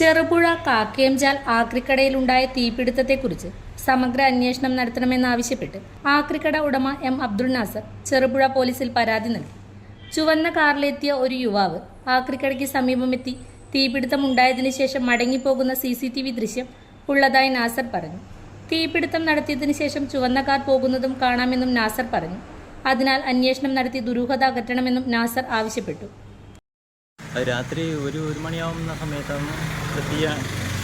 ചെറുപുഴ കാക്കയംചാൽ ആക്രിക്കടയിലുണ്ടായ തീപിടുത്തത്തെക്കുറിച്ച് സമഗ്ര അന്വേഷണം നടത്തണമെന്നാവശ്യപ്പെട്ട് ആക്രിക്കട ഉടമ എം അബ്ദുൾ നാസർ ചെറുപുഴ പോലീസിൽ പരാതി നൽകി. ചുവന്ന കാറിലെത്തിയ ഒരു യുവാവ് ആക്രിക്കടയ്ക്ക് സമീപമെത്തി തീപിടുത്തമുണ്ടായതിനു ശേഷം മടങ്ങിപ്പോകുന്ന CCTV ദൃശ്യം ഉള്ളതായി നാസർ പറഞ്ഞു. തീപിടുത്തം നടത്തിയതിനു ശേഷം ചുവന്ന കാർ പോകുന്നതും കാണാമെന്നും നാസർ പറഞ്ഞു. അതിനാൽ അന്വേഷണം നടത്തി ദുരൂഹത അകറ്റണമെന്നും നാസർ ആവശ്യപ്പെട്ടു. രാത്രി ഒരു മണിയാവുന്ന സമയത്താണ് തീ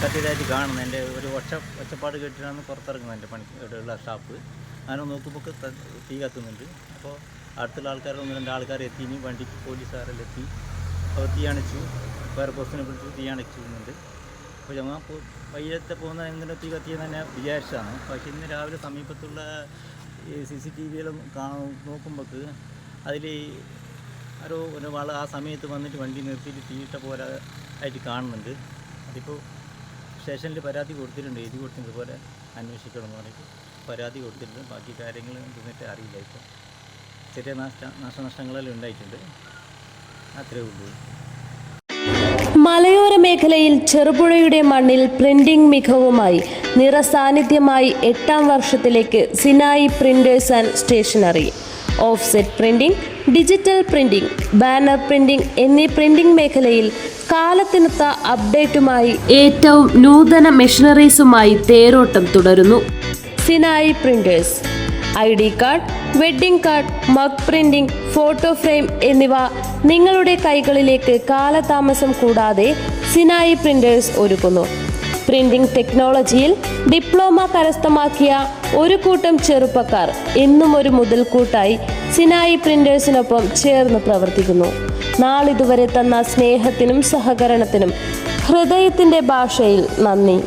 കത്തിയതായിട്ട് കാണുന്നത്. എൻ്റെ ഒരു ഒച്ചപ്പാട് കേട്ടിട്ടാണ് പുറത്തിറങ്ങുന്നത്. എൻ്റെ പണിയുള്ള ഷാപ്പ് അങ്ങനെ നോക്കുമ്പോൾ തീ കത്തുന്നുണ്ട്. അപ്പോൾ അടുത്തുള്ള ആൾക്കാർ 1-2 ആൾക്കാർ എത്തി. ഇനി വണ്ടിക്ക് പോലീസുകാരെല്ലാം എത്തി. അപ്പോൾ തീ അണച്ചു. വേറെ ബസ്സിനെ വിളിച്ച് തീ അണച്ചുന്നുണ്ട്. അപ്പോൾ ഞങ്ങൾ വൈകിട്ട് പോകുന്ന എങ്ങനെ തീ കത്തിയെന്ന് തന്നെ വിചാരിച്ചതാണ്. പക്ഷേ ഇന്ന് രാവിലെ സമീപത്തുള്ള CCTVയിലും നോക്കുമ്പോൾ അതിൽ ഒരാൾ ആ സമയത്ത് വന്നിട്ട് വണ്ടി നിർത്തിയിട്ട് തീയിട്ട പോലെ ആയിട്ട് കാണുന്നുണ്ട്. അതിപ്പോൾ സ്റ്റേഷനിൽ പരാതി കൊടുത്തിട്ടുണ്ട്. എഴുതി കൊടുത്തിട്ടുണ്ട്. ഇതുപോലെ അന്വേഷിക്കണം എന്ന് പറഞ്ഞിട്ട് പരാതി കൊടുത്തിട്ടുണ്ട്. ബാക്കി കാര്യങ്ങൾ എന്നിട്ട് അറിയില്ല. ഇപ്പോൾ ചെറിയ നാശനഷ്ടങ്ങളെല്ലാം ഉണ്ടായിട്ടുണ്ട്. അത്രേ ഉള്ളൂ. മലയോര മേഖലയിൽ ചെറുപുഴയുടെ മണ്ണിൽ പ്രിന്റിംഗ് മികവുമായി നിറസാന്നിധ്യമായി 8ാം വർഷത്തിലേക്ക് Sinai printers and stationery. Offset printing, digital printing, banner printing എന്നീ പ്രിന്റിംഗ് മേഖലയിൽ കാലത്തിനൊത്ത അപ്ഡേറ്റുമായി ഏറ്റവും നൂതന മെഷീനറീസുമായി തേരോട്ടം തുടരുന്നു. Sinai printers ID card, wedding card, mug printing, photo frame എന്നിവ നിങ്ങളുടെ കൈകളിലേക്ക് കാലതാമസം കൂടാതെ സിനായി പ്രിന്റേഴ്സ് ഒരുക്കുന്നു. പ്രിന്റിംഗ് ടെക്നോളജിയിൽ ഡിപ്ലോമ കരസ്ഥമാക്കിയ ഒരു കൂട്ടം ചെറുപ്പക്കാർ എന്നും ഒരു മുതൽക്കൂട്ടായി സിനായി പ്രിന്റേഴ്സിനൊപ്പം ചേർന്ന് പ്രവർത്തിക്കുന്നു. നാളിതുവരെ തന്ന സ്നേഹത്തിനും സഹകരണത്തിനും ഹൃദയത്തിൻ്റെ ഭാഷയിൽ നന്ദി.